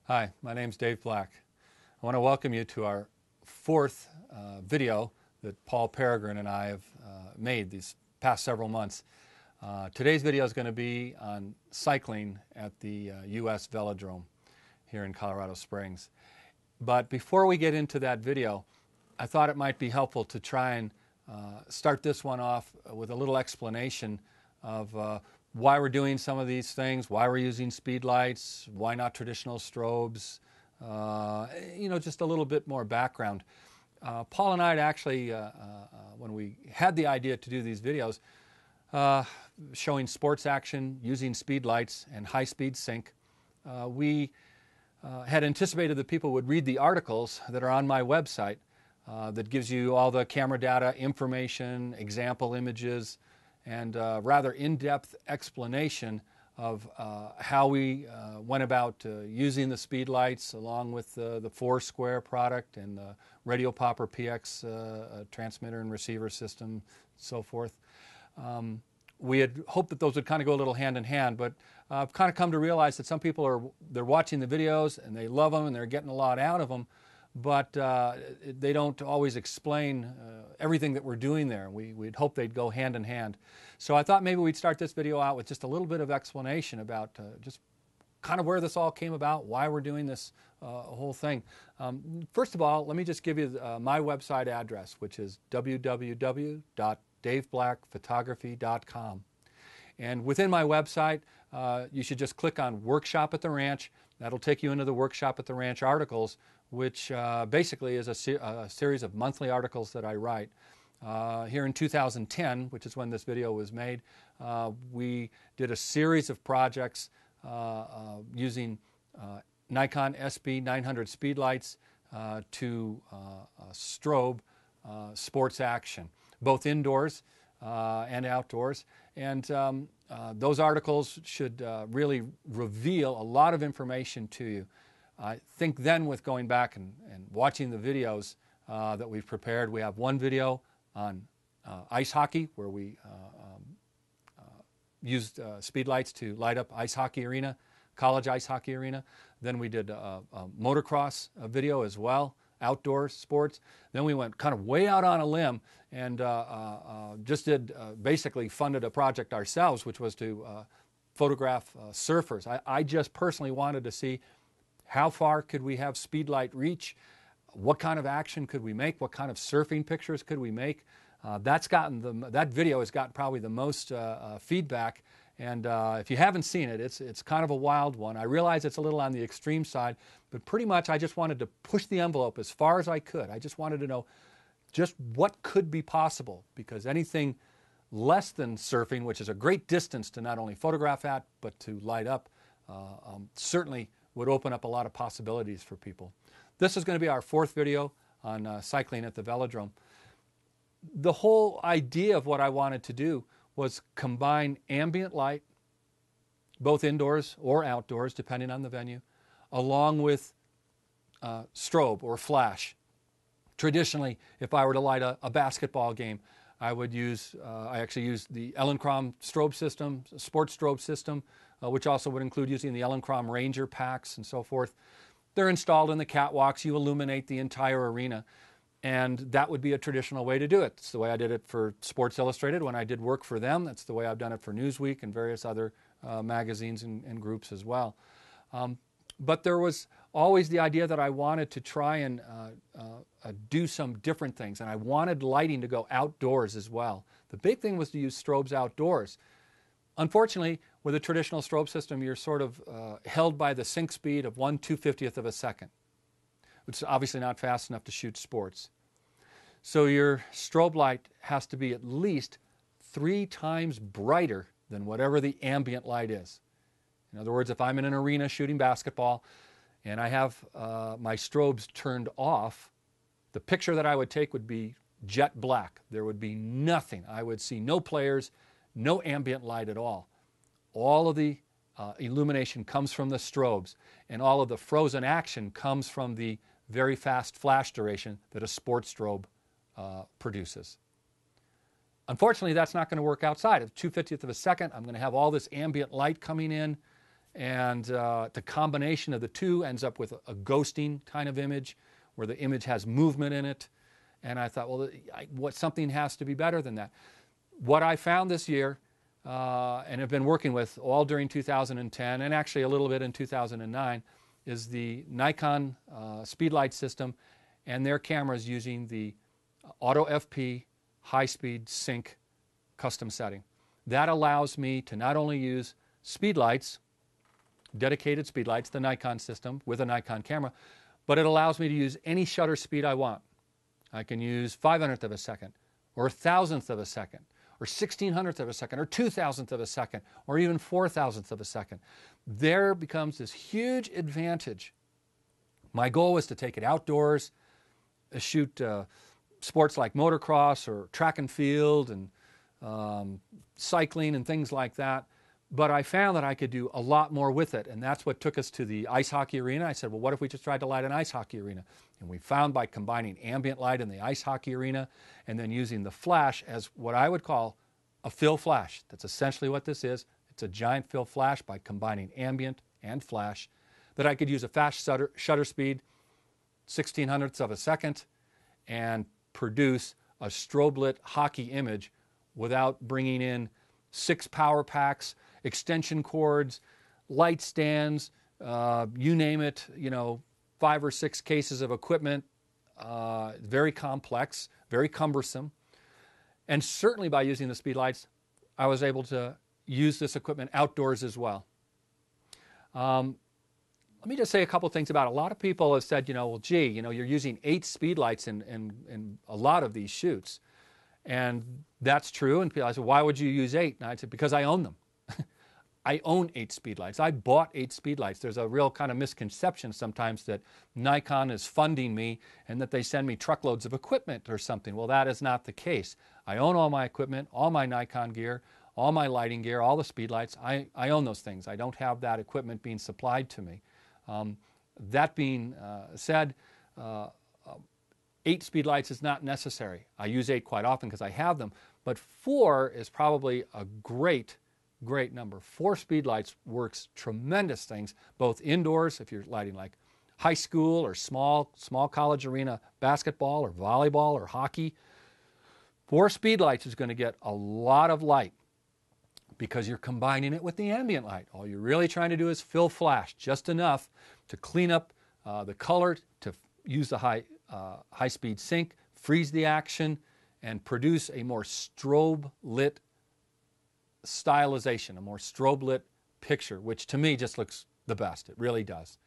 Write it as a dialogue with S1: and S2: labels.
S1: Hi, my name's Dave Black. I want to welcome you to our fourth video that Paul Peregrine and I have made these past several months. Today's video is going to be on cycling at the U.S. Velodrome here in Colorado Springs. But before we get into that video, I thought it might be helpful to try and start this one off with a little explanation of why we're doing some of these things, why we're using speedlights, why not traditional strobes, just a little bit more background. Paul and I had actually, when we had the idea to do these videos, showing sports action using speedlights and high-speed sync, we had anticipated that people would read the articles that are on my website that gives you all the camera data, information, example images, and rather in-depth explanation of how we went about using the speedlights along with the Foursquare product and the Radio Popper PX transmitter and receiver system, and so forth. We had hoped that those would kind of go a little hand in hand, but I've kind of come to realize that some people they're watching the videos and they love them and they're getting a lot out of them, but they don't always explain everything that we'd doing there. We'd hope they'd go hand in hand. So I thought maybe we'd start this video out with just a little bit of explanation about just kind of where this all came about, why we're doing this whole thing. First of all, let me just give you my website address, which is www.daveblackphotography.com. And within my website, you should just click on Workshop at the Ranch. That'll take you into the Workshop at the Ranch articles, which basically is a series of monthly articles that I write. Here in 2010, which is when this video was made, we did a series of projects using Nikon SB900 speedlights to strobe sports action, both indoors and outdoors. And those articles should really reveal a lot of information to you. I think then with going back and watching the videos that we've prepared, we have one video on ice hockey where we used speedlights to light up ice hockey arena, college ice hockey arena. Then we did a motocross video as well, outdoor sports. Then we went kind of way out on a limb and just basically funded a project ourselves, which was to photograph surfers. I just personally wanted to see how far could we have speedlight reach, what kind of action could we make, what kind of surfing pictures could we make. That video has gotten probably the most feedback, and if you haven't seen it, it's kind of a wild one. I realize it's a little on the extreme side, but pretty much I just wanted to push the envelope as far as I could. I just wanted to know just what could be possible, because anything less than surfing, which is a great distance to not only photograph at, but to light up, certainly would open up a lot of possibilities for people. This is going to be our fourth video on cycling at the Velodrome. The whole idea of what I wanted to do was combine ambient light, both indoors or outdoors, depending on the venue, along with strobe or flash. Traditionally, if I were to light a basketball game, I actually use the Elinchrom strobe system, sports strobe system, which also would include using the Elinchrom Ranger packs and so forth. They're installed in the catwalks. You illuminate the entire arena. And that would be a traditional way to do it. It's the way I did it for Sports Illustrated when I did work for them. That's the way I've done it for Newsweek and various other magazines and groups as well. But there was always the idea that I wanted to try and do some different things. And I wanted lighting to go outdoors as well. The big thing was to use strobes outdoors. Unfortunately, with a traditional strobe system, you're sort of held by the sync speed of 1/250th of a second, which is obviously not fast enough to shoot sports. So your strobe light has to be at least 3 times brighter than whatever the ambient light is. In other words, if I'm in an arena shooting basketball and I have my strobes turned off, the picture that I would take would be jet black. There would be nothing. I would see no players, no ambient light at all. All of the illumination comes from the strobes, and all of the frozen action comes from the very fast flash duration that a sports strobe produces. Unfortunately, that's not going to work outside. At 2/50th of a second, I'm going to have all this ambient light coming in, And the combination of the two ends up with a ghosting kind of image where the image has movement in it. And I thought, well, something has to be better than that. What I found this year, and have been working with all during 2010 and actually a little bit in 2009, is the Nikon Speedlight system and their cameras using the Auto FP high-speed sync custom setting. That allows me to not only use speedlights, dedicated speedlights, the Nikon system with a Nikon camera, but it allows me to use any shutter speed I want. I can use 500th of a second, or 1,000th of a second, or 1,600th of a second, or 2,000th of a second, or even 4,000th of a second. There becomes this huge advantage. My goal was to take it outdoors, shoot sports like motocross or track and field and cycling and things like that. But I found that I could do a lot more with it, and that's what took us to the ice hockey arena. I said, well, what if we just tried to light an ice hockey arena? And we found by combining ambient light in the ice hockey arena and then using the flash as what I would call a fill flash. That's essentially what this is. It's a giant fill flash by combining ambient and flash, that I could use a fast shutter speed, 1,600ths of a second, and produce a strobe lit hockey image without bringing in 6 power packs, extension cords, light stands, you name it, 5 or 6 cases of equipment, very complex, very cumbersome. And certainly by using the speedlights, I was able to use this equipment outdoors as well. Let me just say a couple things about it. A lot of people have said, well, gee, you're using 8 speedlights in a lot of these shoots. And that's true. And people, I said, why would you use 8? And I said, because I own them. I own 8 speedlights. I bought 8 speedlights. There's a real kind of misconception sometimes that Nikon is funding me and that they send me truckloads of equipment or something. Well, that is not the case. I own all my equipment, all my Nikon gear, all my lighting gear, all the speedlights. I own those things. I don't have that equipment being supplied to me. That being said, 8 speedlights is not necessary. I use 8 quite often because I have them, but 4 is probably a great number. 4 speedlights works tremendous things, both indoors, if you're lighting like high school or small college arena basketball or volleyball or hockey. 4 speedlights is going to get a lot of light because you're combining it with the ambient light. All you're really trying to do is fill flash just enough to clean up the color, to use the high-speed sync, freeze the action, and produce a more strobe-lit stylization, a more strobe-lit picture, which to me just looks the best. It really does.